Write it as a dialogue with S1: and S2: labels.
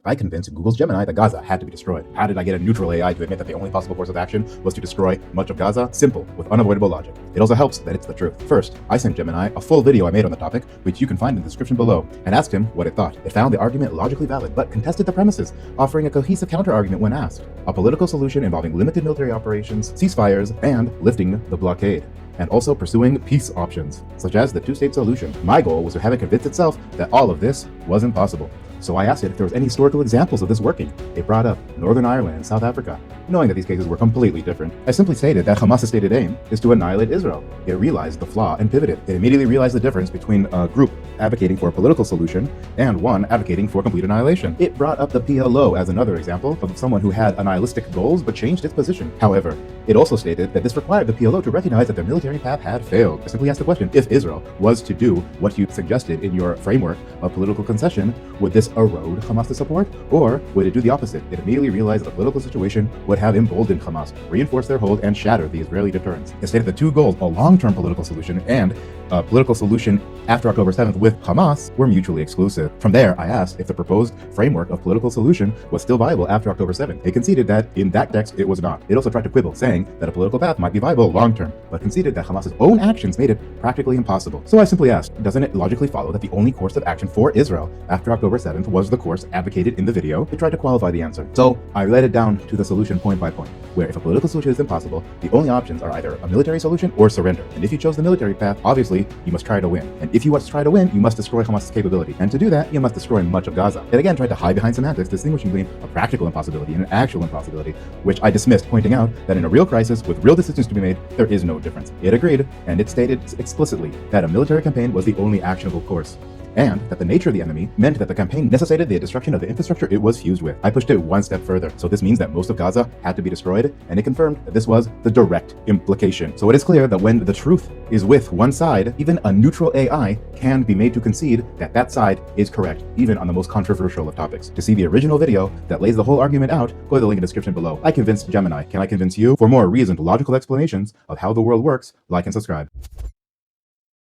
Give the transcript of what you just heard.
S1: I convinced Google's Gemini that Gaza had to be destroyed. How did I get a neutral AI to admit that the only possible course of action was to destroy much of Gaza? Simple, with unavoidable logic. It also helps that it's the truth. First, I sent Gemini a full video I made on the topic, which you can find in the description below, and asked him what it thought. It found the argument logically valid, but contested the premises, offering a cohesive counter-argument when asked. A political solution involving limited military operations, ceasefires, and lifting the blockade, and also pursuing peace options, such as the two-state solution. My goal was to have it convince itself that all of this wasn't possible. So I asked it if there was any historical examples of this working. It brought up Northern Ireland and South Africa. Knowing that these cases were completely different, I simply stated that Hamas's stated aim is to annihilate Israel. It realized the flaw and pivoted. It immediately realized the difference between a group advocating for a political solution and one advocating for complete annihilation. It brought up the PLO as another example of someone who had nihilistic goals but changed its position. However, it also stated that this required the PLO to recognize that their military path had failed. I simply asked the question, if Israel was to do what you suggested in your framework of political concession, would this erode Hamas' support, or would it do the opposite? It immediately realized that the political situation would have emboldened Hamas, reinforced their hold, and shattered the Israeli deterrence. It stated the two goals, a long-term political solution and a political solution after October 7th with Hamas, were mutually exclusive. From there, I asked if the proposed framework of political solution was still viable after October 7th. It conceded that in that text it was not. It also tried to quibble, saying that a political path might be viable long-term, but conceded that Hamas's own actions made it practically impossible. So I simply asked, doesn't it logically follow that the only course of action for Israel after October 7th was the course advocated in the video? It tried to qualify the answer. So I led it down to the solution point by point, where if a political solution is impossible, the only options are either a military solution or surrender. And if you chose the military path, obviously you must try to win. And if you want to try to win, you must destroy Hamas's capability. And to do that, you must destroy much of Gaza. It again tried to hide behind semantics, distinguishing between a practical impossibility and an actual impossibility, which I dismissed, pointing out that in a real crisis with real decisions to be made, there is no difference. It agreed, and it stated explicitly that a military campaign was the only actionable course, and that the nature of the enemy meant that the campaign necessitated the destruction of the infrastructure it was fused with. I pushed it one step further, so this means that most of Gaza had to be destroyed, and it confirmed that this was the direct implication. So it is clear that when the truth is with one side, even a neutral AI can be made to concede that that side is correct, even on the most controversial of topics. To see the original video that lays the whole argument out, go to the link in the description below. I convinced Gemini. Can I convince you? For more reasoned, logical explanations of how the world works, like and subscribe.